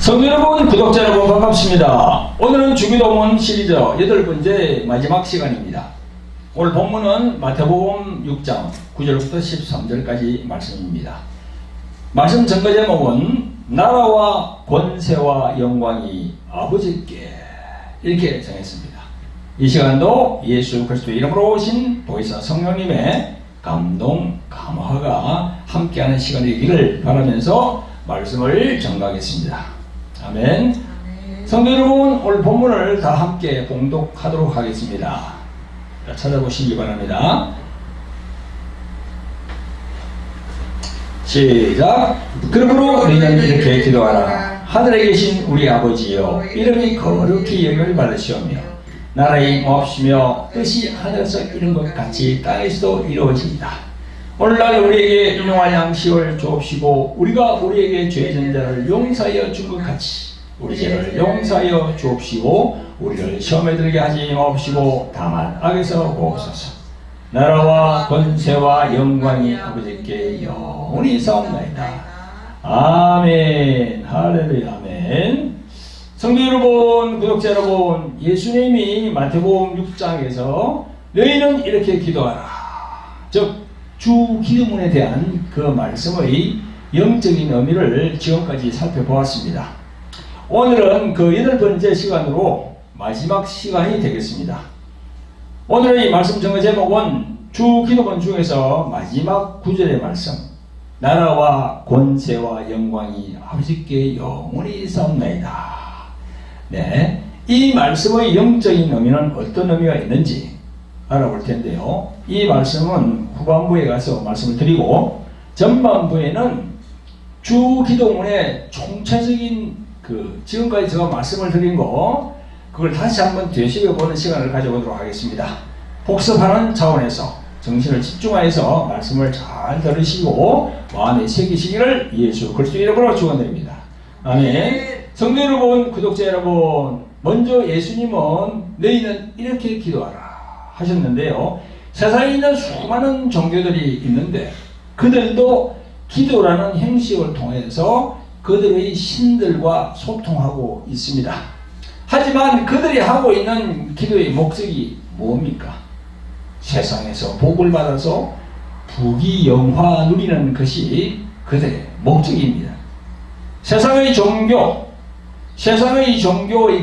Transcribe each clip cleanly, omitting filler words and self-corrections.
성도 여러분, 구독자 여러분 반갑습니다. 오늘은 주기도문 시리즈 8번째 마지막 시간입니다. 오늘 본문은 마태복음 6장 9절부터 13절까지 말씀입니다. 말씀 전거 제목은 나라와 권세와 영광이 아버지께, 이렇게 정했습니다. 이 시간도 예수 그리스도 이름으로 오신 보혜사 성령님의 감동, 감화가 함께하는 시간이 되기를 바라면서 말씀을 전가하겠습니다. 아멘. 성도 여러분, 오늘 본문을 다 함께 봉독하도록 하겠습니다. 찾아보시기 바랍니다. 시작. 그러므로 너희는 이렇게 기도하라. 하늘에 계신 우리 아버지여, 이름이 거룩히 여김을 받으시오며 나라의 임하옵시며 뜻이 하늘에서 이룬 것 같이 땅에서도 이루어지이다. 오늘날 우리에게 일용할 양식을 주옵시고 우리가 우리에게 죄 진 자를 용서하여 준 것 같이 우리 죄를 용서하여 주옵시고 우리를 시험에 들게 하지 마옵시고 다만 악에서 구하옵소서. 나라와 권세와 영광이 아버지께 영원히 있사옵나이다. 아멘. 할렐루야. 아멘. 성도 여러분, 구독자 여러분, 예수님이 마태복음 6장에서 너희는 이렇게 기도하라, 즉 주 기도문에 대한 그 말씀의 영적인 의미를 지금까지 살펴보았습니다. 오늘은 그 8번째 시간으로 마지막 시간이 되겠습니다. 오늘의 말씀 정의 제목은 주 기도문 중에서 마지막 9절의 말씀, 나라와 권세와 영광이 아버지께 영원히 있사옵나이다. 네, 이 말씀의 영적인 의미는 어떤 의미가 있는지 알아볼 텐데요. 이 말씀은 후반부에 가서 말씀을 드리고 전반부에는 주 기도문의 총체적인 지금까지 제가 말씀을 드린 거 그걸 다시 한번 되새겨보는 시간을 가져보도록 하겠습니다. 복습하는 차원에서 정신을 집중하여서 말씀을 잘 들으시고 마음에 새기시기를 예수 그리스도 이름으로 축원드립니다. 아멘. 성도 여러분, 구독자 여러분, 먼저 예수님은 너희는 이렇게 기도하라 하셨는데요. 세상에 있는 수많은 종교들이 있는데 그들도 기도라는 형식을 통해서 그들의 신들과 소통하고 있습니다. 하지만 그들이 하고 있는 기도의 목적이 뭡니까? 세상에서 복을 받아서 부귀영화 누리는 것이 그들의 목적입니다. 세상의 종교의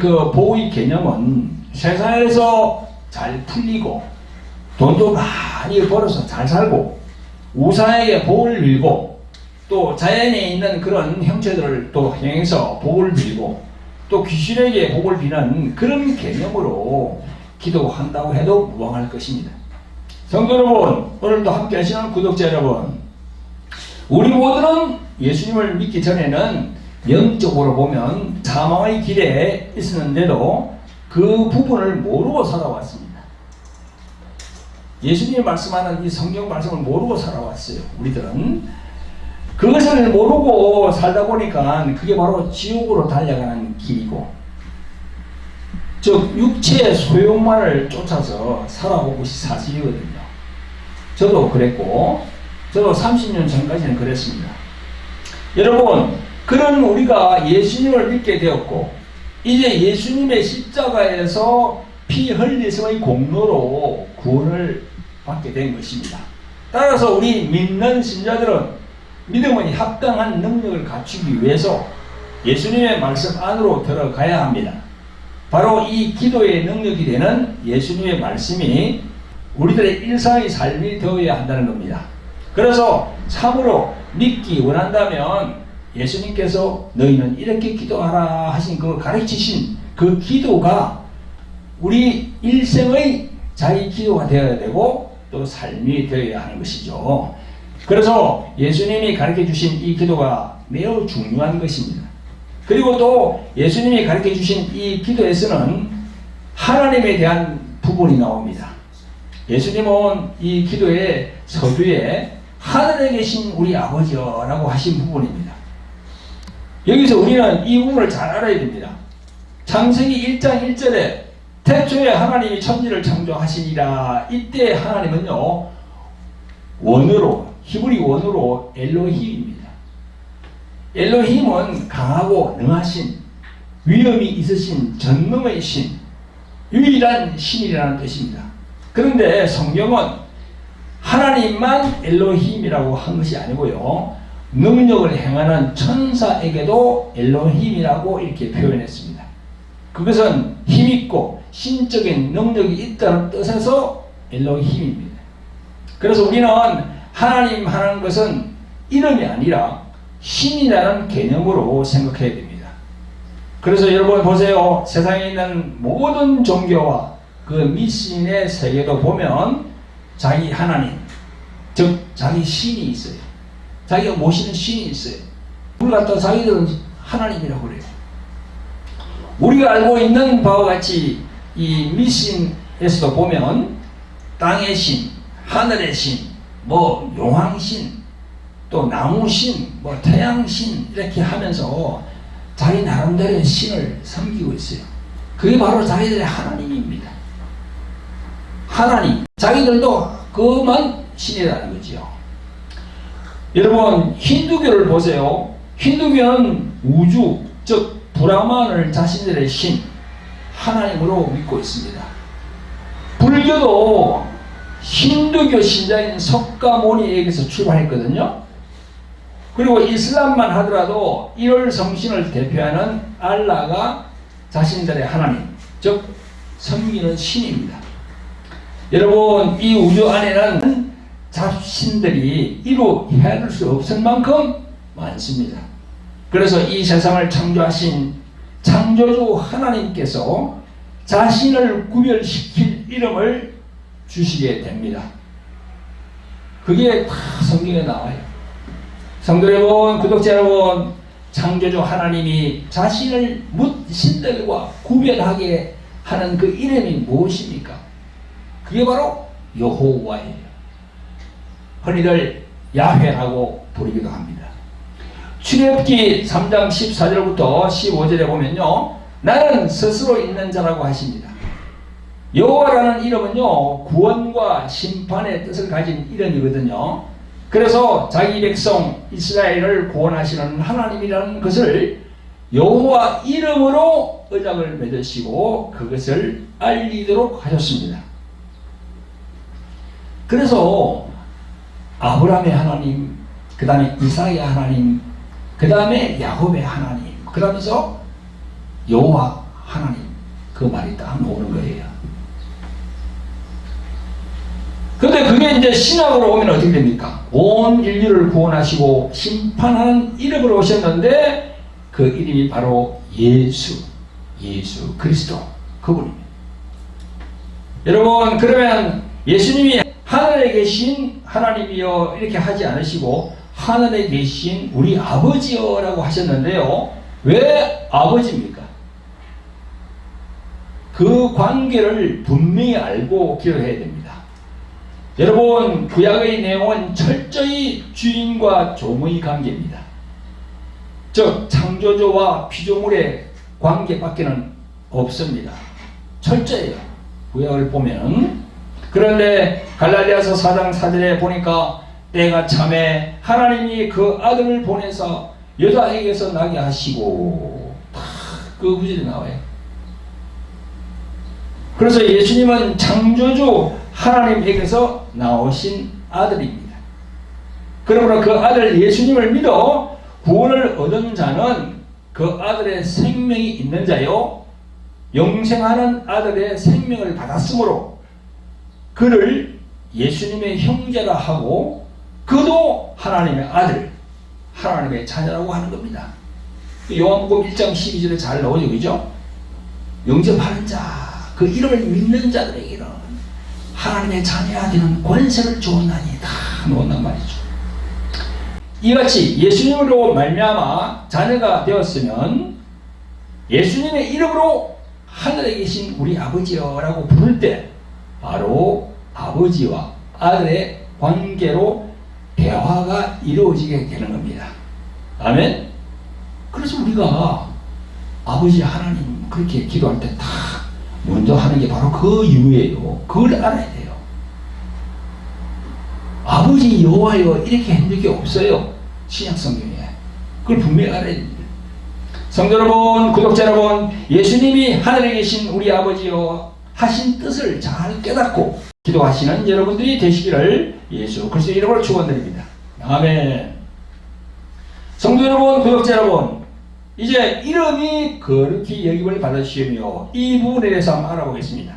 그 복의 개념은 세상에서 잘 풀리고 돈도 많이 벌어서 잘 살고 우상에게 복을 빌고 또 자연에 있는 그런 형체들을 또 행해서 복을 빌고 또 귀신에게 복을 비는 그런 개념으로 기도한다고 해도 무방할 것입니다. 성도 여러분, 오늘도 함께 하시는 구독자 여러분, 우리 모두는 예수님을 믿기 전에는 영적으로 보면 사망의 길에 있었는데도 그 부분을 모르고 살아왔습니다. 예수님이 말씀하는 이 성경 말씀을 모르고 살아왔어요. 우리들은 그것을 모르고 살다 보니까 그게 바로 지옥으로 달려가는 길이고, 즉 육체의 소욕만을 쫓아서 살아온 것이 사실이거든요. 저도 그랬고, 저도 30년 전까지는 그랬습니다. 여러분, 그런 우리가 예수님을 믿게 되었고 이제 예수님의 십자가에서 피 흘리심의 공로로 구원을 받게 된 것입니다. 따라서 우리 믿는 신자들은 믿음의 합당한 능력을 갖추기 위해서 예수님의 말씀 안으로 들어가야 합니다. 바로 이 기도의 능력이 되는 예수님의 말씀이 우리들의 일상의 삶이 되어야 한다는 겁니다. 그래서 참으로 믿기 원한다면 예수님께서 너희는 이렇게 기도하라 하신 그 가르치신 그 기도가 우리 일생의 자기 기도가 되어야 되고 또 삶이 되어야 하는 것이죠. 그래서 예수님이 가르쳐 주신 이 기도가 매우 중요한 것입니다. 그리고 또 예수님이 가르쳐 주신 이 기도에서는 하나님에 대한 부분이 나옵니다. 예수님은 이 기도의 서두에 하늘에 계신 우리 아버지여라고 하신 부분입니다. 여기서 우리는 이 부분을 잘 알아야 됩니다. 창세기 1장 1절에 태초에 하나님이 천지를 창조하시니라. 이때 하나님은요, 원어로, 히브리 원어로 엘로힘입니다. 엘로힘은 강하고 능하신, 위엄이 있으신 전능의 신, 유일한 신이라는 뜻입니다. 그런데 성경은 하나님만 엘로힘이라고 한 것이 아니고요, 능력을 행하는 천사에게도 엘로힘이라고 이렇게 표현했습니다. 그것은 힘있고 신적인 능력이 있다는 뜻에서 엘로힘입니다. 그래서 우리는 하나님 하는 것은 이름이 아니라 신이라는 개념으로 생각해야 됩니다. 그래서 여러분 보세요. 세상에 있는 모든 종교와 그 미신의 세계도 보면 자기 하나님, 즉 자기 신이 있어요. 자기가 모시는 신이 있어요. 그걸 갖다 자기들은 하나님이라고 그래요. 우리가 알고 있는 바와 같이 이 미신에서도 보면 땅의 신, 하늘의 신, 뭐 용왕신, 또 나무신, 뭐 태양신 이렇게 하면서 자기 나름대로의 신을 섬기고 있어요. 그게 바로 자기들의 하나님입니다. 하나님, 자기들도 그만 신이라는 거지요. 여러분 힌두교를 보세요. 힌두교는 우주, 즉 브라만을 자신들의 신, 하나님으로 믿고 있습니다. 불교도 힌두교 신자인 석가모니에게서 출발했거든요. 그리고 이슬람만 하더라도 1월 성신을 대표하는 알라가 자신들의 하나님, 즉 섬기는 신입니다. 여러분 이 우주 안에는 잡신들이 이루 헤아릴 수 없을 만큼 많습니다. 그래서 이 세상을 창조하신 창조주 하나님께서 자신을 구별시킬 이름을 주시게 됩니다. 그게 다 성경에 나와요. 성도 여러분, 구독자 여러분, 창조주 하나님이 자신을 신들과 구별하게 하는 그 이름이 무엇입니까? 그게 바로 여호와예요. 흔히들 야훼라고 부르기도 합니다. 출애굽기 3장 14절부터 15절에 보면요, 나는 스스로 있는 자라고 하십니다. 여호와라는 이름은요, 구원과 심판의 뜻을 가진 이름이거든요. 그래서 자기 백성 이스라엘을 구원하시는 하나님이라는 것을 여호와 이름으로 언약을 맺으시고 그것을 알리도록 하셨습니다. 그래서 아브라함의 하나님, 그 다음에 이삭의 하나님, 그 다음에 야곱의 하나님, 그러면서 여호와 하나님, 그 말이 딱 나오는 거예요. 그런데 그게 이제 신약으로 오면 어떻게 됩니까? 온 인류를 구원하시고 심판하는 이름으로 오셨는데 그 이름이 바로 예수 그리스도, 그분입니다. 여러분, 그러면 예수님이 하늘에 계신 하나님이여 이렇게 하지 않으시고 하늘에 계신 우리 아버지여 라고 하셨는데요, 왜 아버지입니까? 그 관계를 분명히 알고 기억해야 됩니다. 여러분, 구약의 내용은 철저히 주인과 종의 관계입니다. 즉 창조주와 피조물의 관계밖에는 없습니다. 철저해요, 구약을 보면. 그런데 갈라디아서 4장 4절에 보니까 때가 참에 하나님이 그 아들을 보내서 여자에게서 나게 하시고, 그 구절이 나와요. 그래서 예수님은 창조주 하나님에게서 나오신 아들입니다. 그러므로 그 아들 예수님을 믿어 구원을 얻은 자는 그 아들의 생명이 있는 자요, 영생하는 아들의 생명을 받았으므로 그를 예수님의 형제라 하고 그도 하나님의 아들, 하나님의 자녀라고 하는 겁니다. 요한복음 1장 12절에 잘 나오죠, 그죠? 영접하는 자, 그 이름을 믿는 자들에게는 하나님의 자녀가 되는 권세를 주었나니 다 놓는단 말이죠. 이같이 예수님으로 말미암아 자녀가 되었으면 예수님의 이름으로 하늘에 계신 우리 아버지여라고 부를 때 바로 아버지와 아들의 관계로 대화가 이루어지게 되는 겁니다. 아멘. 그래서 우리가 아버지 하나님 그렇게 기도할 때 다 먼저 하는 게 바로 그 이유예요. 그걸 알아야 돼요. 아버지 여호와여 이렇게 한 적이 없어요, 신약 성경에. 그걸 분명히 알아야 됩니다. 성도 여러분, 구독자 여러분, 예수님이 하늘에 계신 우리 아버지여 하신 뜻을 잘 깨닫고 기도하시는 여러분들이 되시기를 예수 그리스도의 이름으로 축원드립니다. 아멘. 성도 여러분, 구독자 여러분, 이제 이름이 거룩히 여김을 받으시며 이 부분에 대해서 한번 알아보겠습니다.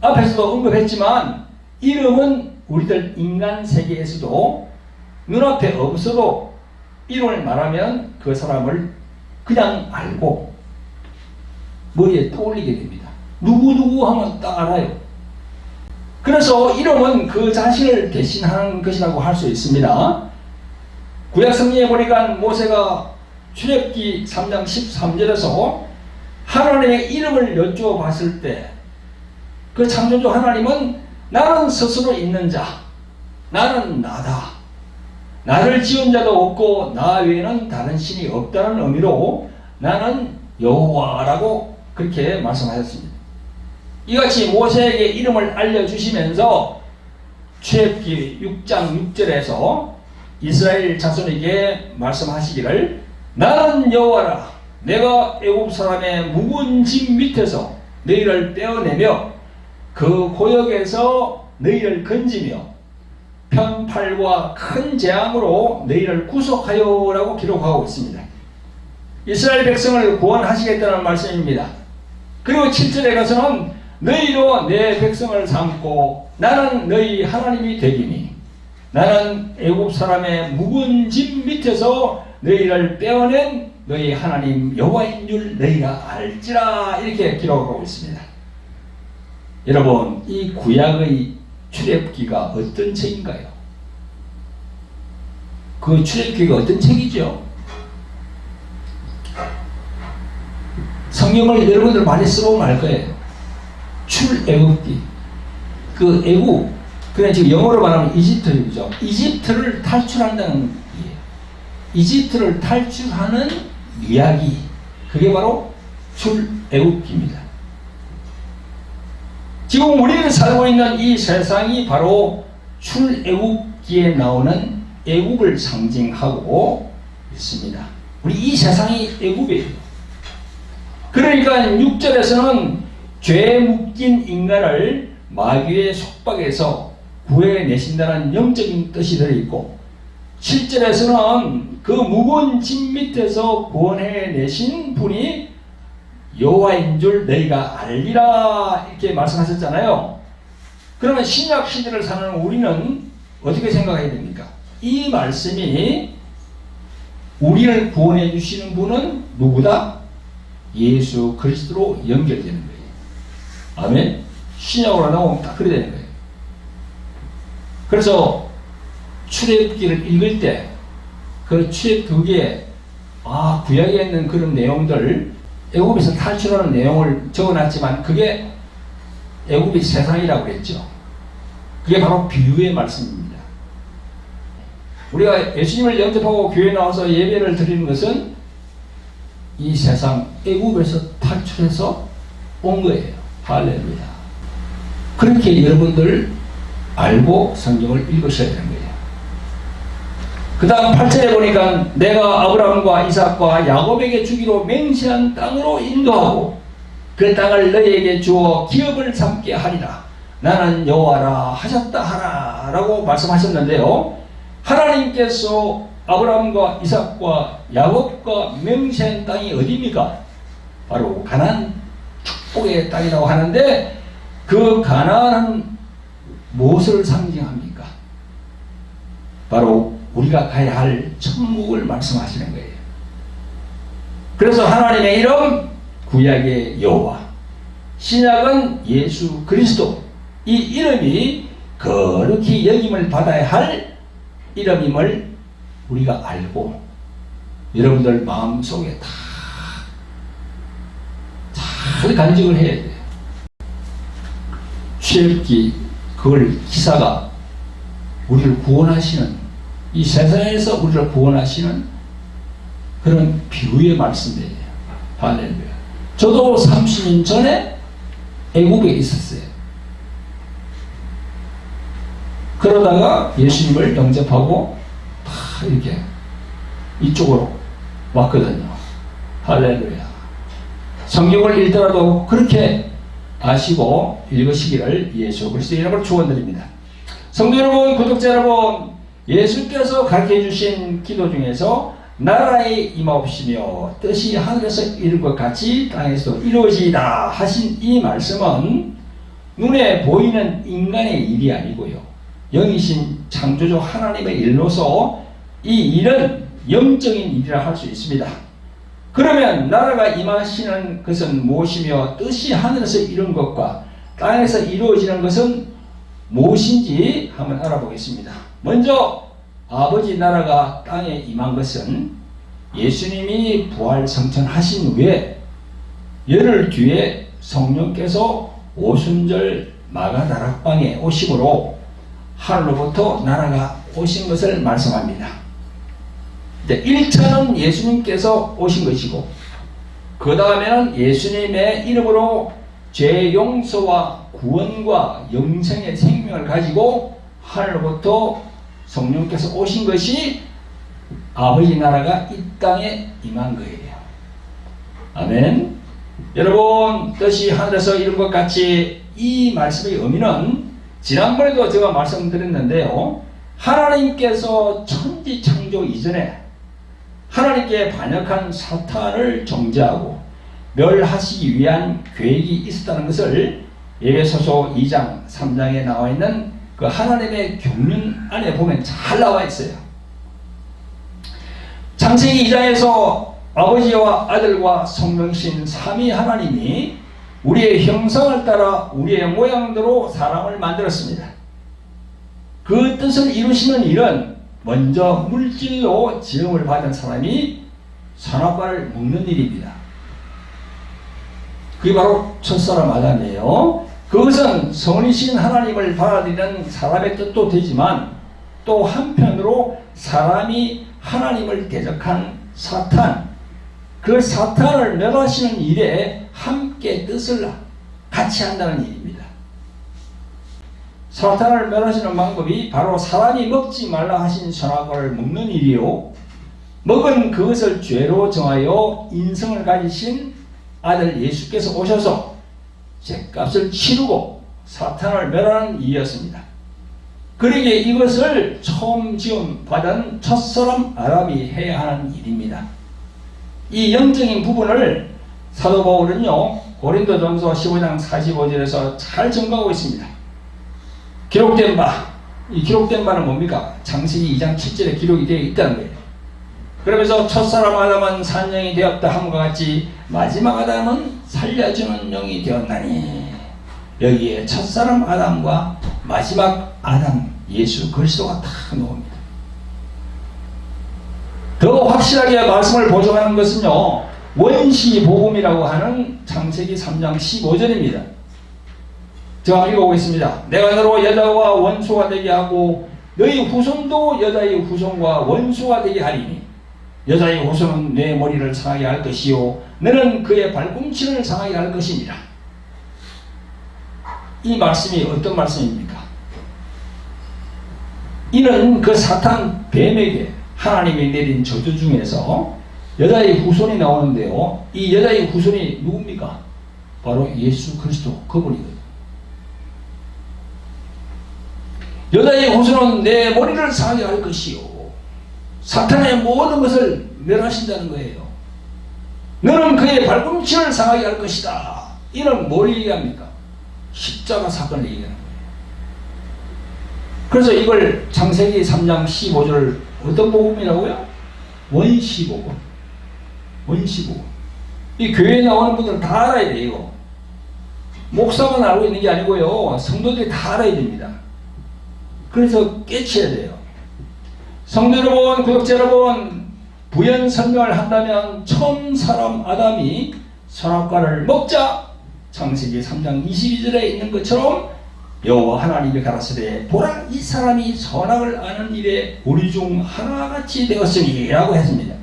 앞에서도 언급했지만 이름은 우리들 인간 세계에서도 눈앞에 없어도 이름을 말하면 그 사람을 그냥 알고 머리에 떠올리게 됩니다. 누구누구 하면 딱 알아요. 그래서 이름은 그 자신을 대신하는 것이라고 할 수 있습니다. 구약성경에 보니까 모세가 출애굽기 3장 13절에서 하나님의 이름을 여쭈어 봤을 때 그 창조주 하나님은 나는 스스로 있는 자, 나는 나다, 나를 지은 자도 없고 나 외에는 다른 신이 없다는 의미로 나는 여호와라고 그렇게 말씀하셨습니다. 이같이 모세에게 이름을 알려주시면서 출애굽기 6장 6절에서 이스라엘 자손에게 말씀하시기를 나는 여호와라, 내가 애굽 사람의 묵은 집 밑에서 너희를 떼어내며 그 고역에서 너희를 건지며 편팔과 큰 재앙으로 너희를 구속하여 라고 기록하고 있습니다. 이스라엘 백성을 구원하시겠다는 말씀입니다. 그리고 7절에 가서는 너희로 내 백성을 삼고 나는 너희 하나님이 되기니 나는 애굽 사람의 묵은 집 밑에서 너희를 빼어낸 너희 하나님 여호와인 줄 너희가 알지라 이렇게 기록하고 있습니다. 여러분, 이 구약의 출애굽기가 어떤 책인가요? 그 출애굽기가 어떤 책이죠? 성경을 여러분들 많이 써보면 알 거예요. 출애굽기. 그 애굽, 그냥 지금 영어로 말하면 이집트죠. 이집트를 탈출한다는 얘기예요. 이집트를 탈출하는 이야기. 그게 바로 출애굽기입니다. 지금 우리는 살고 있는 이 세상이 바로 출애굽기에 나오는 애굽을 상징하고 있습니다. 우리 이 세상이 애굽이에요. 그러니까 6절에서는 죄에 묶인 인간을 마귀의 속박에서 구해내신다는 영적인 뜻이 들어있고 7절에서는 그 묵은 집 밑에서 구원해내신 분이 여호와인 줄 너희가 알리라 이렇게 말씀하셨잖아요. 그러면 신약 시대를 사는 우리는 어떻게 생각해야 됩니까? 이 말씀이 우리를 구원해 주시는 분은 누구다? 예수 그리스도로 연결되는 거예요. 아멘. 신약으로 나오면 딱 그래 되는 거예요. 그래서 출애굽기를 읽을 때 그 출애굽기에 구약에 있는 그런 내용들 애굽에서 탈출하는 내용을 적어놨지만 그게 애굽이 세상이라고 그랬죠. 그게 바로 비유의 말씀입니다. 우리가 예수님을 영접하고 교회에 나와서 예배를 드리는 것은 이 세상 애굽에서 탈출해서 온 거예요. 할렐루야. 그렇게 여러분들 알고 성경을 읽으셔야 되는 거예요. 그 다음 8절에 보니까 내가 아브라함과 이삭과 야곱에게 주기로 맹세한 땅으로 인도하고 그 땅을 너희에게 주어 기업을 삼게 하리라. 나는 여호와라 하셨다 하라 라고 말씀하셨는데요. 하나님께서 아브라함과 이삭과 야곱과 맹세한 땅이 어디입니까? 바로 가나안 축복의 땅이라고 하는데 그 가나안은 무엇을 상징합니까? 바로 우리가 가야 할 천국을 말씀하시는 거예요. 그래서 하나님의 이름 구약의 여호와, 신약은 예수 그리스도, 이 이름이 거룩히 여김을 받아야 할 이름임을 우리가 알고 여러분들 마음속에 잘 간직을 해야 돼요. 출애굽기 그걸 기사가 우리를 구원하시는, 이 세상에서 우리를 구원하시는 그런 비유의 말씀이에요. 할렐루야. 저도 30년 전에 애국에 있었어요. 그러다가 예수님을 영접하고 다 이렇게 이쪽으로 왔거든요. 할렐루야. 성경을 읽더라도 그렇게 아시고 읽으시기를 예수 그리스도의 이름으로 축원드립니다. 성도 여러분, 구독자 여러분, 예수께서 가르쳐 주신 기도 중에서 나라의 임하옵시며 뜻이 하늘에서 이룬 것 같이 땅에서도 이루어지이다 하신 이 말씀은 눈에 보이는 인간의 일이 아니고요, 영이신 창조주 하나님의 일로서 이 일은 영적인 일이라 할 수 있습니다. 그러면 나라가 임하시는 것은 무엇이며 뜻이 하늘에서 이룬 것과 땅에서 이루어지는 것은 무엇인지 한번 알아보겠습니다. 먼저 아버지 나라가 땅에 임한 것은 예수님이 부활 성천하신 후에 열흘 뒤에 성령께서 오순절 마가다락방에 오심으로 하늘로부터 나라가 오신 것을 말씀합니다. 1차는 예수님께서 오신 것이고, 그 다음에는 예수님의 이름으로 죄 용서와 구원과 영생의 생명을 가지고 하늘로부터 성령께서 오신 것이 아버지 나라가 이 땅에 임한 거예요. 아멘. 여러분, 뜻이 하늘에서 이룬 것 같이 이 말씀의 의미는 지난번에도 제가 말씀드렸는데요, 하나님께서 천지 창조 이전에 하나님께 반역한 사탄을 정죄하고 멸하시기 위한 계획이 있었다는 것을 에베소서 2장 3장에 나와 있는 그 하나님의 경륜 안에 보면 잘 나와 있어요. 창세기 2장에서 아버지와 아들과 성령이신 삼위 하나님이 우리의 형상을 따라 우리의 모양대로 사람을 만들었습니다. 그 뜻을 이루시는 일은 먼저 물질로 지음을 받은 사람이 선악과를 먹는 일입니다. 그게 바로 첫사람 아담이에요. 그것은 선이신 하나님을 받아들이는 사람의 뜻도 되지만, 또 한편으로 사람이 하나님을 대적한 사탄, 그 사탄을 멸하시는 일에 함께 뜻을 같이 한다는 일입니다. 사탄을 멸하시는 방법이 바로 사람이 먹지 말라 하신 선악과를 먹는 일이요, 먹은 그것을 죄로 정하여 인성을 가지신 아들 예수께서 오셔서 죄값을 치르고 사탄을 멸하는 일이었습니다. 그러기에 이것을 처음 지음받은 첫사람 아담이 해야 하는 일입니다. 이 영적인 부분을 사도 바울은요, 고린도전서 15장 45절에서 잘 증거하고 있습니다. 기록된 바, 이 기록된 바는 뭡니까? 창세기 2장 7절에 기록이 되어 있다는 거예요. 그러면서 첫사람 아담은 산영이 되었다 함과 같이 마지막 아담은 살려주는 영이 되었나니, 여기에 첫사람 아담과 마지막 아담 예수 그리스도가 다 나옵니다. 더 확실하게 말씀을 보정하는 것은요, 원시복음이라고 하는 창세기 3장 15절입니다. 제가 읽어보겠습니다. 내가 너로 여자와 원수가 되게 하고 너희 후손도 여자의 후손과 원수가 되게 하리니 여자의 후손은 내 머리를 상하게 할 것이요 너는 그의 발꿈치를 상하게 할 것입니다. 이 말씀이 어떤 말씀입니까? 이는 그 사탄 뱀에게 하나님이 내린 저주 중에서 여자의 후손이 나오는데요, 이 여자의 후손이 누굽니까? 바로 예수 그리스도 그분이거든요. 여자의 후손은 내 머리를 상하게 할 것이요 사탄의 모든 것을 멸하신다는 거예요. 너는 그의 발꿈치를 상하게 할 것이다. 이는 뭘 얘기합니까? 십자가 사건을 얘기하는 거예요. 그래서 이걸 창세기 3장 15절 어떤 복음이라고요? 원시복음. 원시복음. 이 교회에 나오는 분들은 다 알아야 돼요. 목사만 알고 있는 게 아니고요, 성도들이 다 알아야 됩니다. 그래서 깨치해야 돼요. 성도 여러분, 구독자 여러분, 부연 설명을 한다면 처음 사람 아담이 선악과를 먹자 창세기 3장 22절에 있는 것처럼 여호와 하나님이 가라사대 보라 이 사람이 선악을 아는 일에 우리 중 하나같이 되었으니 라고 했습니다.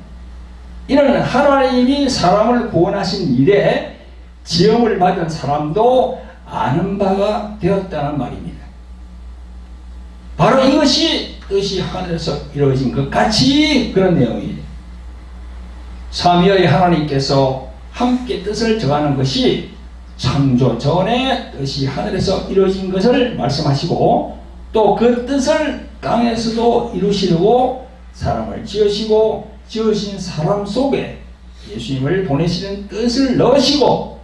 이는 하나님이 사람을 구원하신 일에 지음을 받은 사람도 아는 바가 되었다는 말입니다. 바로 이것이 뜻이 하늘에서 이루어진 것 같이 그런 내용이에요. 삼위의 하나님께서 함께 뜻을 정하는 것이 창조 전에 뜻이 하늘에서 이루어진 것을 말씀하시고, 또 그 뜻을 땅에서도 이루시려고 사람을 지으시고 지으신 사람 속에 예수님을 보내시는 뜻을 넣으시고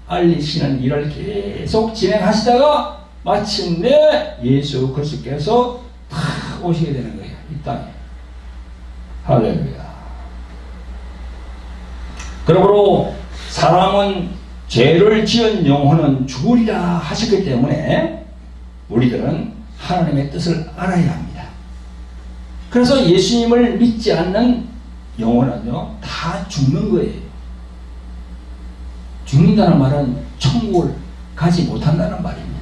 알리시는 일을 계속 진행하시다가 마침내 예수 그리스도께서 다 오시게 되는 거예요, 이 땅에. 할렐루야. 그러므로 사람은 죄를 지은 영혼은 죽으리라 하셨기 때문에 우리들은 하나님의 뜻을 알아야 합니다. 그래서 예수님을 믿지 않는 영혼은요, 다 죽는 거예요. 죽는다는 말은 천국을 가지 못한다는 말입니다.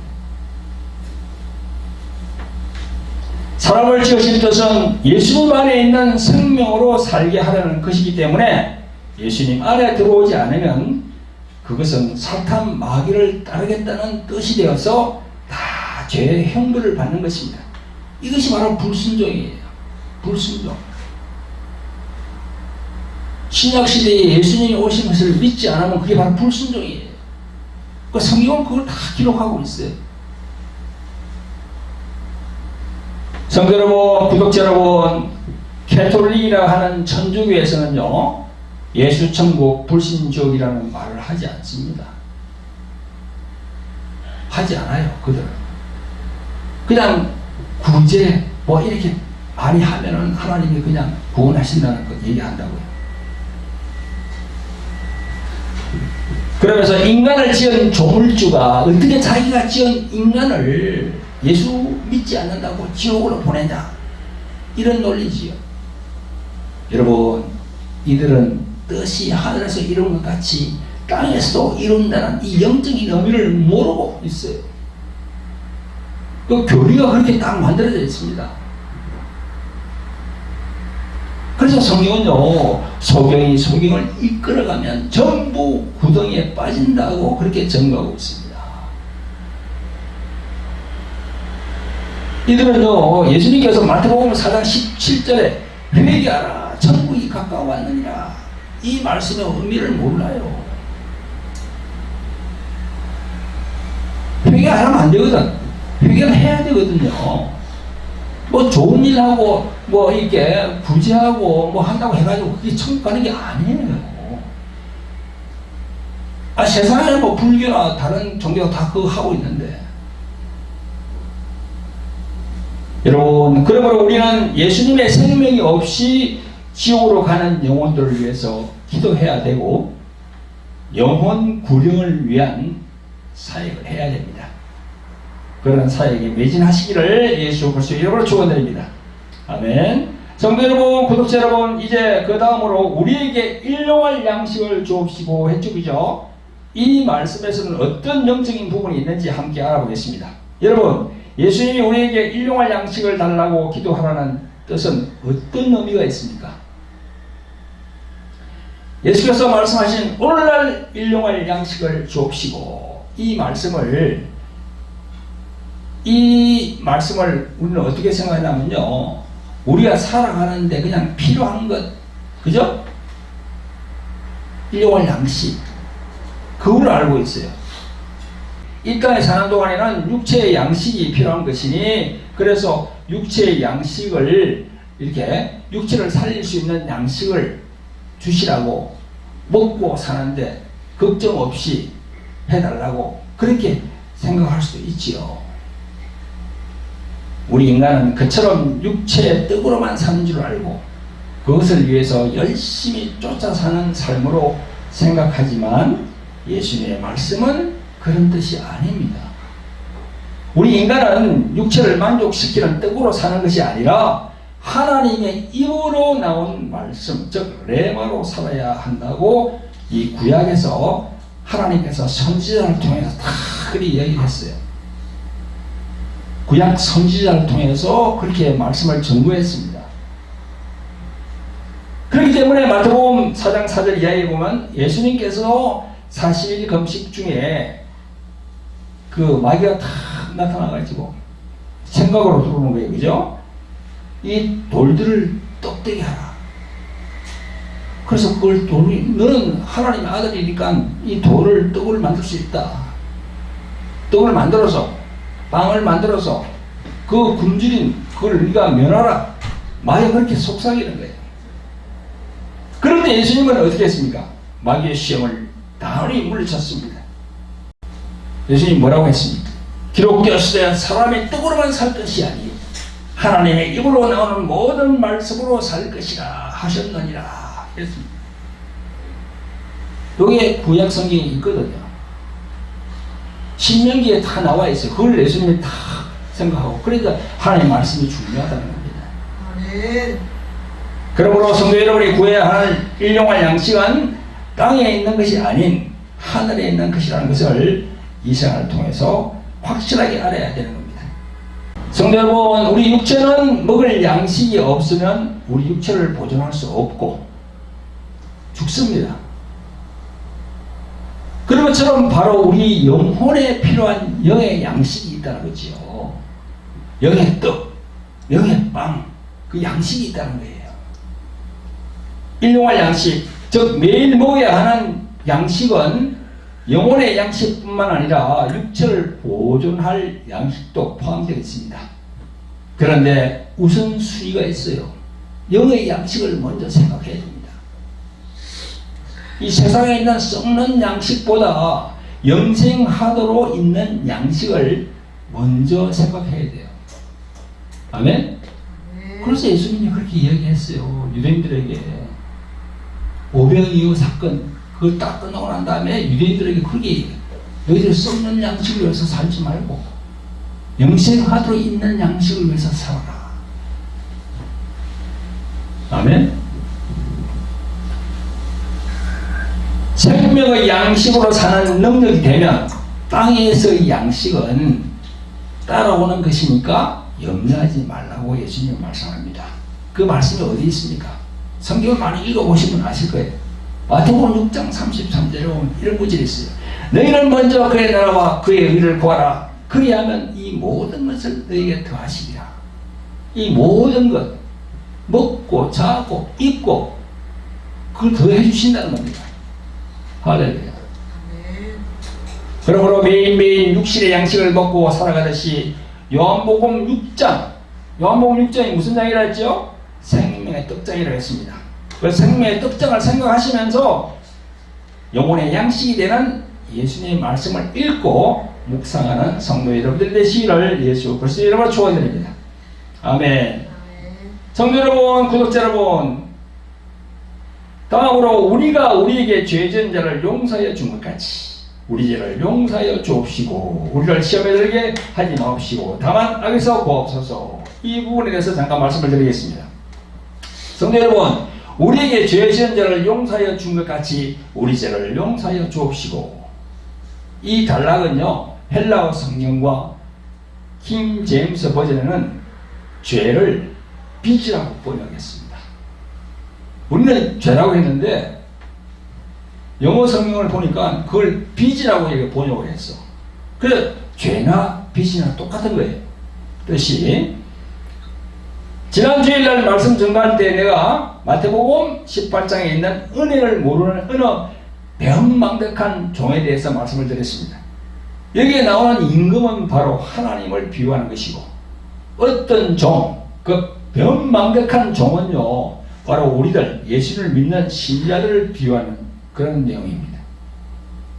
사람을 지으신 뜻은 예수님 안에 있는 생명으로 살게 하려는 것이기 때문에 예수님 안에 들어오지 않으면 그것은 사탄 마귀를 따르겠다는 뜻이 되어서 다 죄의 형벌을 받는 것입니다. 이것이 바로 불순종이에요. 불순종. 신약시대에 예수님이 오신 것을 믿지 않으면 그게 바로 불순종이에요. 그 성경은 그걸 다 기록하고 있어요. 성도 여러분, 구독자 여러분, 캐톨릭이라고 하는 천주교에서는요, 예수천국 불신지옥이라는 말을 하지 않습니다. 하지 않아요, 그들은. 그냥 구제 뭐 이렇게 많이 하면은 하나님이 그냥 구원하신다는 거 얘기한다고요. 그러면서 인간을 지은 조물주가 어떻게 자기가 지은 인간을 예수 믿지 않는다고 지옥으로 보내냐, 이런 논리지요. 여러분, 이들은 뜻이 하늘에서 이룬 것 같이 땅에서도 이룬다는 이 영적인 의미를 모르고 있어요. 그 교리가 그렇게 딱 만들어져 있습니다. 그래서 성경은요, 소경이 소경을 이끌어가면 전부 구덩이에 빠진다고 그렇게 증거하고 있습니다. 이들은요, 예수님께서 마태복음 4장 17절에 회개하라, 천국이 가까워왔느니라, 이 말씀의 의미를 몰라요. 회개 안 하면 안 되거든. 회개를 해야 되거든요. 뭐 좋은 일 하고 뭐 이렇게 구제하고 뭐 한다고 해가지고 그게 천국 가는 게 아니에요. 세상에 뭐 불교나 다른 종교가 다 그거 하고 있는데. 여러분, 그러므로 우리는 예수님의 생명이 없이 지옥으로 가는 영혼들을 위해서 기도해야 되고 영혼 구령을 위한 사역을 해야 됩니다. 그런 사역에 매진하시기를 예수 그리스도의 이름으로 축원드립니다. 아멘. 성도 여러분, 구독자 여러분, 이제 그 다음으로 우리에게 일용할 양식을 주옵시고 했죠. 이 말씀에서는 어떤 영적인 부분이 있는지 함께 알아보겠습니다. 여러분, 예수님이 우리에게 일용할 양식을 달라고 기도하라는 뜻은 어떤 의미가 있습니까? 예수께서 말씀하신 오늘날 일용할 양식을 주옵시고, 이 말씀을 우리는 어떻게 생각하냐면요, 우리가 살아가는데 그냥 필요한 것, 그죠? 일용할 양식, 그걸 알고 있어요. 이 땅에 사는 동안에는 육체의 양식이 필요한 것이니, 그래서 육체의 양식을 이렇게 육체를 살릴 수 있는 양식을 주시라고, 먹고 사는데 걱정 없이 해달라고 그렇게 생각할 수도 있지요. 우리 인간은 그처럼 육체의 떡으로만 사는 줄 알고 그것을 위해서 열심히 쫓아 사는 삶으로 생각하지만 예수님의 말씀은 그런 뜻이 아닙니다. 우리 인간은 육체를 만족시키는 떡으로 사는 것이 아니라 하나님의 입으로 나온 말씀, 즉 레마로 살아야 한다고 이 구약에서 하나님께서 선지자를 통해서 다 그리 얘기를 했어요. 구약 선지자를 통해서 그렇게 말씀을 전구했습니다. 그렇기 때문에 마태복음 4장 4절 이하에 보면 예수님께서 40일 금식 중에 그 마귀가 탁 나타나가지고 생각으로 들어오는 거예요. 그죠? 이 돌들을 떡되게 하라. 그래서 그걸 너는 하나님의 아들이니까 이 돌을 떡을 만들 수 있다. 떡을 만들어서 빵을 만들어서 그 굶주린 그걸 네가 면하라. 마귀가 그렇게 속삭이는 거예요. 그런데 예수님은 어떻게 했습니까? 마귀의 시험을 단호히 물리쳤습니다. 예수님 뭐라고 했습니까? 기록되었으되 사람의 떡으로만 살 것이 아니요 하나님의 입으로 나오는 모든 말씀으로 살 것이라 하셨느니라 했습니다. 여기에 구약 성경이 있거든요. 신명기에 다 나와 있어요. 그걸 예수님이 다 생각하고, 그러니까 하나님의 말씀이 중요하다는 겁니다. 아멘. 그러므로 성도 여러분이 구해야 할 일용할 양식은 땅에 있는 것이 아닌 하늘에 있는 것이라는 것을 이 생활을 통해서 확실하게 알아야 되는 겁니다. 성도 여러분, 우리 육체는 먹을 양식이 없으면 우리 육체를 보존할 수 없고 죽습니다. 그런 것처럼 바로 우리 영혼에 필요한 영의 양식이 있다는 거지요. 영의 떡, 영의 빵, 그 양식이 있다는 거예요. 일용할 양식, 즉 매일 먹어야 하는 양식은 영혼의 양식뿐만 아니라 육체를 보존할 양식도 포함되어 있습니다. 그런데 우선순위가 있어요. 영의 양식을 먼저 생각해야 됩니다. 이 세상에 있는 썩는 양식보다 영생하도록 있는 양식을 먼저 생각해야 돼요. 아멘? 그래서 예수님이 그렇게 이야기했어요. 유대인들에게. 오병 이후 사건 그걸 딱 끝나고 난 다음에 유대인들에게 그렇게 얘기해요. 너희들 썩는 양식을 위해서 살지 말고 영생하도록 있는 양식을 위해서 살아라. 아멘? 생명의 양식으로 사는 능력이 되면 땅에서의 양식은 따라오는 것이니까 염려하지 말라고 예수님은 말씀합니다. 그 말씀이 어디 있습니까? 성경을 많이 읽어보시면 아실 거예요. 마태복음 6장 33절에 보면 이런 구절이 있어요. 너희는 먼저 그의 나라와 그의 의를 구하라. 그리하면 이 모든 것을 너희에게 더하시리라. 이 모든 것, 먹고 자고 입고 그걸 더해 주신다는 겁니다. 할렐루야. 그러므로 매일매일 육신의 양식을 먹고 살아가듯이 요한복음 6장이 무슨 장이라 했죠? 생명의 떡장이라고 했습니다. 그 생명의 떡장을 생각하시면서 영혼의 양식이 되는 예수님의 말씀을 읽고 묵상하는 성도 여러분들 되시기를 예수 그리스도 이름으로 축원드립니다. 아멘. 성도 여러분, 구독자 여러분, 다음으로 우리가 우리에게 죄 지은 자를 용서하여 준 것 같이 우리 죄를 용서하여 주옵시고 우리를 시험에 들게 하지 마옵시고 다만 악에서 구하옵소서. 이 부분에 대해서 잠깐 말씀을 드리겠습니다. 성도 여러분, 우리에게 죄 지은 자를 용서하여 준 것 같이 우리 죄를 용서하여 주옵시고, 이 단락은요 헬라어 성경과 킹 제임스 버전에는 죄를 빚이라고 번역했습니다. 우리는 죄라고 했는데 영어 성경을 보니까 그걸 빚이라고 이렇게 번역을 했어. 그래서 죄나 빚이나 똑같은 거예요. 뜻이. 지난 주일날 말씀 전가할 때 내가 마태복음 18장에 있는 은혜를 모르는 어느 배은망덕한 종에 대해서 말씀을 드렸습니다. 여기에 나오는 임금은 바로 하나님을 비유하는 것이고, 어떤 종, 그 배은망덕한 종은요 바로 우리들 예수를 믿는 신자들을 비유하는 그런 내용입니다.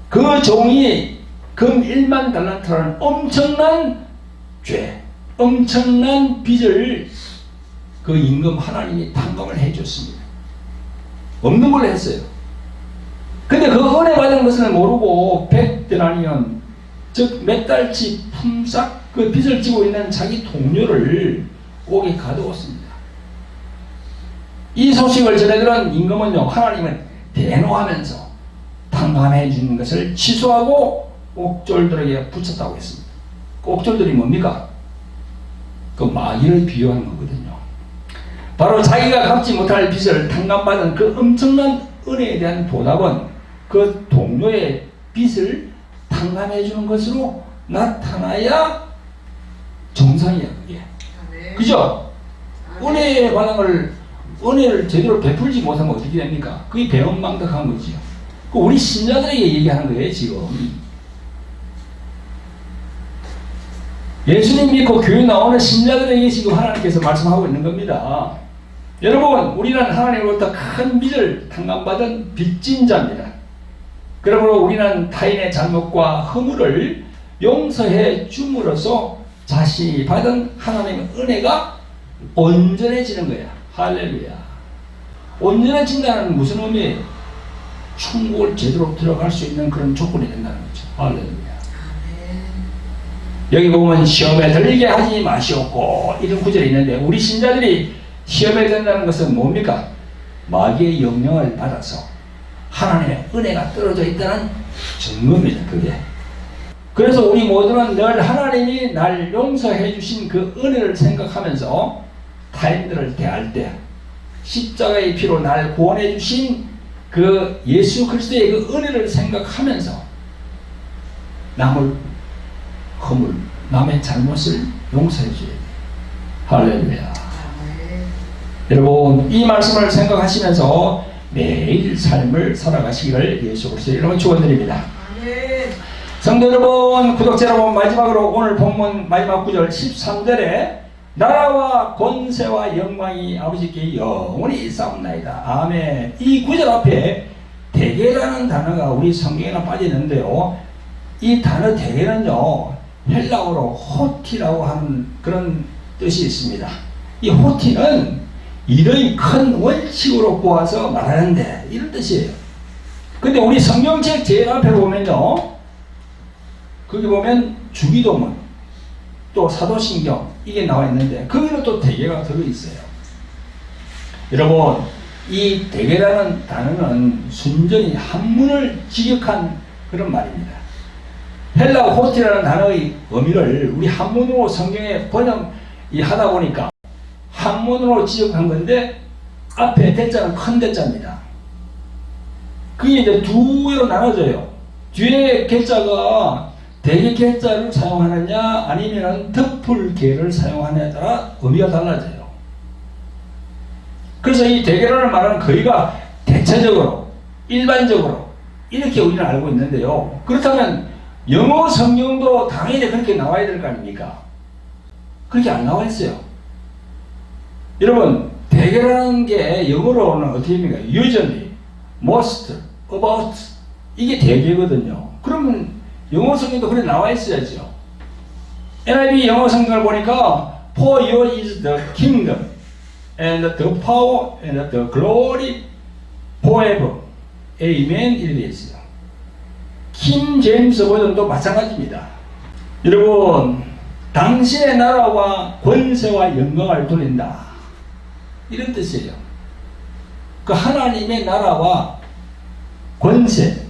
그 종이 금 1만 달란트라는 엄청난 죄, 엄청난 빚을 그 임금 하나님이 탕감을 해줬습니다. 없는 걸로 했어요. 근데 그 은혜 받은 것을 모르고 100데나리온, 즉 몇 달치 품삯 그 빚을 지고 있는 자기 동료를 옥에 가두었습니다. 이 소식을 전해들은 임금은요 하나님을 대노하면서 탕감해 주는 것을 취소하고 옥졸들에게 붙였다고 했습니다. 그 옥졸들이 뭡니까? 그 마귀를 비유하는 거거든요. 바로 자기가 갚지 못할 빚을 탕감받은 그 엄청난 은혜에 대한 보답은 그 동료의 빚을 탕감해 주는 것으로 나타나야 정상이야, 그게. 그죠? 은혜의 반응을 은혜를 제대로 베풀지 못하면 어떻게 됩니까? 그게 배은망덕한 거지요. 우리 신자들에게 얘기하는 거예요, 지금. 예수님 믿고 교회 나오는 신자들에게 지금 하나님께서 말씀하고 있는 겁니다. 여러분, 우리는 하나님으로부터 큰 빚을 탕감받은 빚진 자입니다. 그러므로 우리는 타인의 잘못과 허물을 용서해 줌으로써 자신이 받은 하나님의 은혜가 온전해지는 거야. 할렐루야. 온전해진다는 무슨 의미예요? 천국을 제대로 들어갈 수 있는 그런 조건이 된다는 거죠. 할렐루야. 여기 보면 시험에 들리게 하지 마시옵고 이런 구절이 있는데, 우리 신자들이 시험에 든다는 것은 뭡니까? 마귀의 영향을 받아서 하나님의 은혜가 떨어져 있다는 증거입니다. 그게. 그래서 우리 모두는 늘 하나님이 날 용서해 주신 그 은혜를 생각하면서 타인들을 대할 때 십자가의 피로 날 구원해 주신 그 예수 그리스도의 그 은혜를 생각하면서 남을 허물, 남의 잘못을 용서해 줘야 돼요. 할렐루야. 여러분, 이 말씀을 생각하시면서 매일 삶을 살아가시기를 예수 그리스도의 이름으로 축원드립니다. 성도 여러분, 구독자 여러분, 마지막으로 오늘 본문 마지막 구절 13절에 나라와 권세와 영광이 아버지께 영원히 있사옵나이다. 아멘. 이 구절 앞에 대개라는 단어가 우리 성경에나 빠지는데요, 이 단어 대개는요 헬라어로 호티라고 하는 그런 뜻이 있습니다. 이 호티는 일의 큰 원칙으로 보아서 말하는데, 이런 뜻이에요. 근데 우리 성경책 제일 앞에 보면요, 거기 보면 주기도문 또 사도신경 이게 나와 있는데 거기는 또 대개가 들어있어요. 여러분, 이 대개라는 단어는 순전히 한문을 직역한 그런 말입니다. 헬라 호티라는 단어의 의미를 우리 한문으로 성경에 번역하다 보니까 한문으로 지적한 건데, 앞에 대자는 큰 대자입니다. 그게 이제 두 개로 나눠져요. 뒤에 개자가 대개 개자를 사용하느냐 아니면 덮을 개를 사용하느냐에 따라 의미가 달라져요. 그래서 이 대개라는 말은 거의가 대체적으로 일반적으로 이렇게 우리는 알고 있는데요, 그렇다면 영어 성경도 당연히 그렇게 나와야 될 거 아닙니까? 그렇게 안 나와 있어요. 여러분, 대개라는 게 영어로는 어떻게 합니까? usually, most, about, 이게 대개거든요. 그러면 영어 성경도 그래 나와 있어야죠. NIV 영어 성경을 보니까 For yours is the kingdom and the power and the glory forever. Amen. 이렇게 되어 있어요. 킹 제임스 버전도 마찬가지입니다. 여러분, 당신의 나라와 권세와 영광을 돌린다, 이런 뜻이에요. 그 하나님의 나라와 권세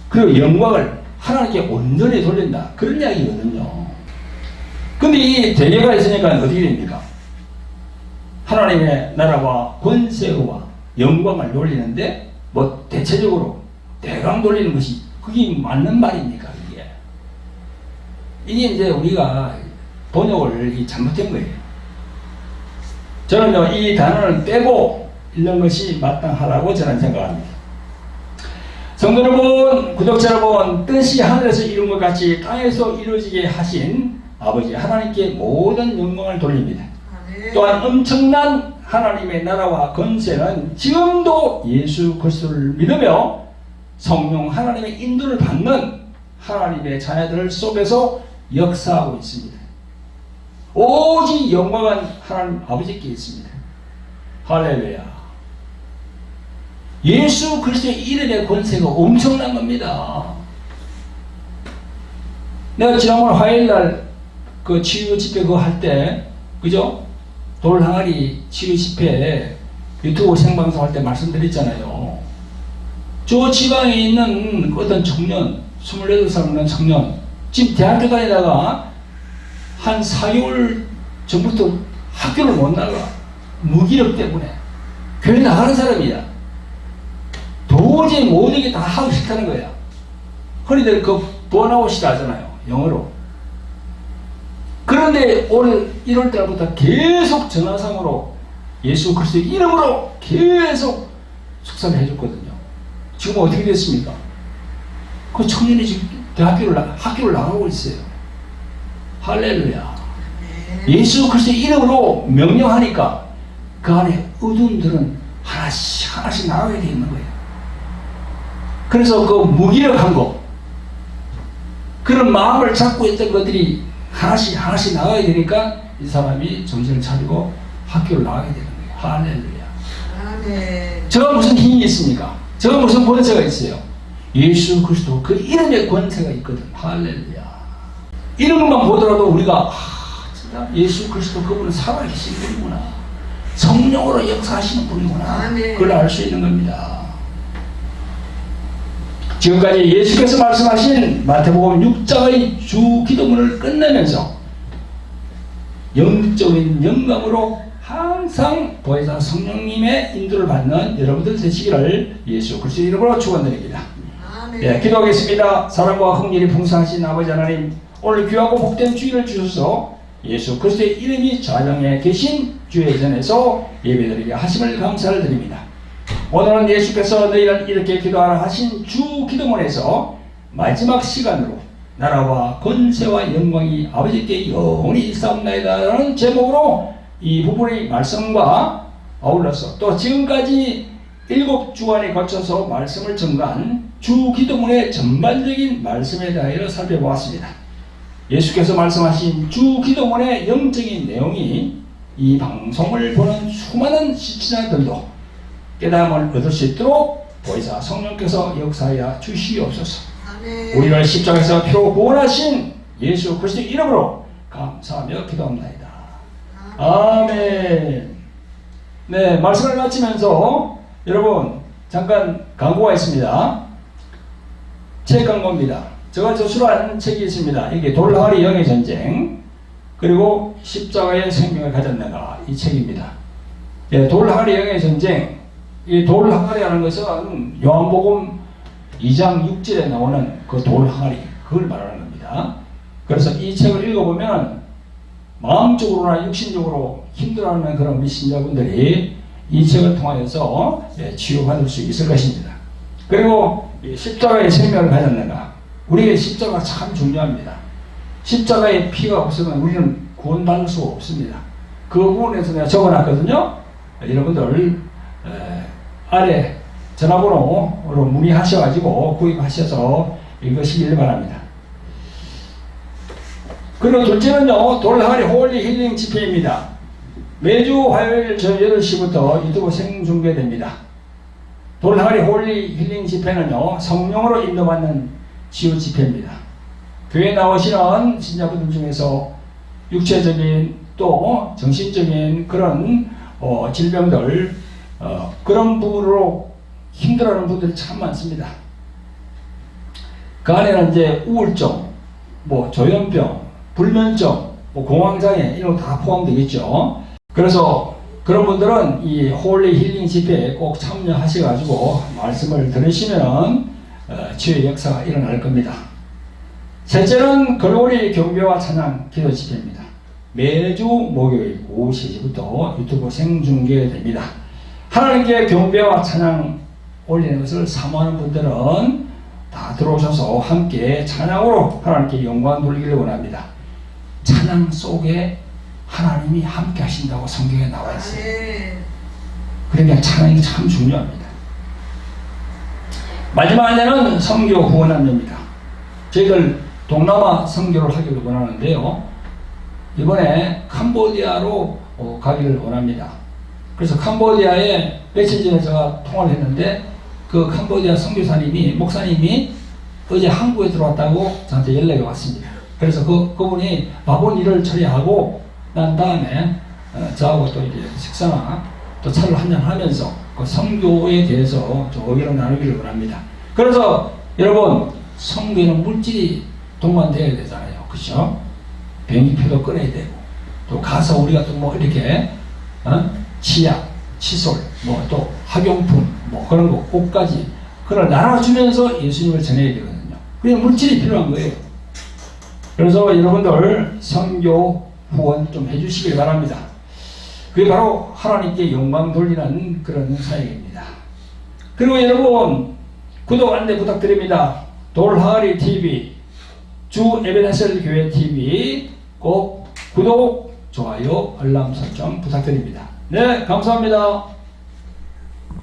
그리고 영광을 하나님께 온전히 돌린다, 그런 이야기거든요. 근데 이 대개가 있으니까 어떻게 됩니까? 하나님의 나라와 권세와 영광을 돌리는데 뭐 대체적으로 대강 돌리는 것이 그게 맞는 말입니까? 이게 이제 우리가 번역을 잘못된 거예요. 저는요, 이 단어를 빼고 읽는 것이 마땅하다고 저는 생각합니다. 성도 여러분, 구독자 여러분, 뜻이 하늘에서 이룬 것 같이 땅에서 이루어지게 하신 아버지 하나님께 모든 영광을 돌립니다. 또한 엄청난 하나님의 나라와 권세는 지금도 예수 그리스도를 믿으며 성령 하나님의 인도를 받는 하나님의 자녀들 속에서 역사하고 있습니다. 오직 영광은 하나님 아버지께 있습니다. 할렐루야. 예수 그리스도의 이름의 권세가 엄청난 겁니다. 내가 지난번 화요일날 그 치유 집회 그거 할 때, 그죠? 돌항아리 치유 집회 유튜브 생방송 할 때 말씀드렸잖아요. 저 지방에 있는 어떤 청년, 28살 있는 청년, 지금 대학교 다니다가 한 4개월 전부터 학교를 못 나가. 무기력 때문에. 교회 나가는 사람이야. 도저히 모든 게 다 하고 싶다는 거야. 흔히들 그 번아웃이라 하잖아요, 영어로. 그런데 올 1월 달부터 계속 전화상으로 예수 그리스도의 이름으로 계속 축사를 해줬거든요. 지금 어떻게 됐습니까? 그 청년이 지금 학교를 나가고 있어요. 할렐루야. 예수 그리스도의 이름으로 명령하니까 그 안에 어둠들은 하나씩 나가게 되어 있는 거예요. 그래서 그 무기력한 거, 그런 마음을 잡고 있던 것들이 하나씩 나가게 되니까 이 사람이 정신을 차리고 학교를 나가게 되는 거예요. 할렐루야. 아멘. 저가 무슨 힘이 있습니까? 저가 무슨 권세가 있어요? 예수 그리스도 그 이름의 권세가 있거든. 할렐루야. 이름만 보더라도 우리가 진짜 예수 그리스도 그분은 살아계신 분이구나, 성령으로 역사하시는 분이구나, 그걸 알 수 있는 겁니다. 지금까지 예수께서 말씀하신 마태복음 6장의 주 기도문을 끝내면서 영적인 영감으로 항상 보혜사 성령님의 인도를 받는 여러분들 되시기를 예수 그리스도의 이름으로 축원드립니다. 네, 기도하겠습니다. 사랑과 긍휼이 풍성하신 아버지 하나님, 오늘 귀하고 복된 주일을 주셔서 예수 그리스도의 이름이 좌정에 계신 주의 전에서 예배드리게 하심을 감사를 드립니다. 오늘은 예수께서 너희는 이렇게 기도하라 하신 주 기도문에서 마지막 시간으로 나라와 권세와 영광이 아버지께 영원히 있사옵나이다 라는 제목으로 이 부분의 말씀과 아울러서 또 지금까지 7주간에 거쳐서 말씀을 전가한 주 기도문의 전반적인 말씀에 대하여 살펴보았습니다. 예수께서 말씀하신 주 기도문의 영적인 내용이 이 방송을 보는 수많은 시청자들도 깨달음을 얻을 수 있도록 보혜사 성령께서 역사하여 주시옵소서. 아멘. 우리를 십자가에서 피로 구원하신 예수 그리스도의 이름으로 감사하며 기도합니다. 아멘. 네, 말씀을 마치면서 여러분 잠깐 광고가 있습니다. 책 광고입니다. 제가 저술한 책이 있습니다. 이게 돌항아리 영의 전쟁, 그리고 십자가의 생명을 가졌는가, 이 책입니다. 예, 돌항아리 영의 전쟁. 이 돌항아리라는 것은 요한복음 2장 6절에 나오는 그 돌항아리, 그걸 말하는 겁니다. 그래서 이 책을 읽어보면 마음적으로나 육신적으로 힘들어하는 그런 우리 신자분들이 이 책을 통하여서 치유받을 수 있을 것입니다. 그리고 십자가의 생명을 가졌는가, 우리에게 십자가가 참 중요합니다. 십자가의 피가 없으면 우리는 구원받을 수가 없습니다. 그 부분에서 내가 적어놨거든요. 여러분들 아래 전화번호로 문의하셔가지고 구입하셔서 읽으시길 바랍니다. 그리고 둘째는요, 돌항아리 홀리 힐링 집회입니다. 매주 화요일 저녁 8시부터 유튜브 생중계됩니다. 돌항아리 홀리 힐링 집회는요, 성령으로 인도받는 치유 집회입니다. 교회에 나오시는 신자분들 중에서 육체적인 또 정신적인 그런 질병들, 그런 부분으로 힘들어하는 분들이 참 많습니다. 그 안에는 이제 우울증, 조현병, 불면증, 공황장애 이런 거 다 포함되겠죠. 그래서 그런 분들은 이 홀리 힐링 집회에 꼭 참여하셔가지고 말씀을 들으시면 치유의 역사가 일어날 겁니다. 셋째는 글로리 경배와 찬양 기도 집회입니다. 매주 목요일 오후 3시부터 유튜브 생중계됩니다. 하나님께 경배와 찬양 올리는 것을 사모하는 분들은 다 들어오셔서 함께 찬양으로 하나님께 영광 돌리기를 원합니다. 찬양 속에 하나님이 함께 하신다고 성경에 나와 있어요. 그러니까 찬양이 참 중요합니다. 마지막 하나는 선교 후원합니다. 저희들 동남아 선교를 하기를 원하는데요, 이번에 캄보디아로 가기를 원합니다. 그래서 캄보디아에 며칠 전에 제가 통화를 했는데 그 캄보디아 선교사님이, 목사님이 어제 한국에 들어왔다고 저한테 연락이 왔습니다. 그래서 그분이 바쁜 일을 처리하고 난 다음에 저하고 또 이렇게 식사나 또 차를 한잔 하면서 그 선교에 대해서 좀 의견을 나누기를 원합니다. 그래서 여러분, 선교에는 물질이 동반되어야 되잖아요. 그렇죠? 비행기표도 끊어야 되고, 또 가서 우리가 또 이렇게 치약, 칫솔, 또 학용품, 그런 거, 옷까지 그걸 나눠주면서 예수님을 전해야 되거든요. 그게 물질이 필요한 거예요. 그래서 여러분들 선교 후원 좀 해주시길 바랍니다. 그게 바로 하나님께 영광 돌리는 그런 사역입니다. 그리고 여러분 구독 안내 부탁드립니다. 돌하리 TV, 주 에베네셀 교회 TV 꼭 구독, 좋아요, 알람 설정 부탁드립니다. 네, 감사합니다.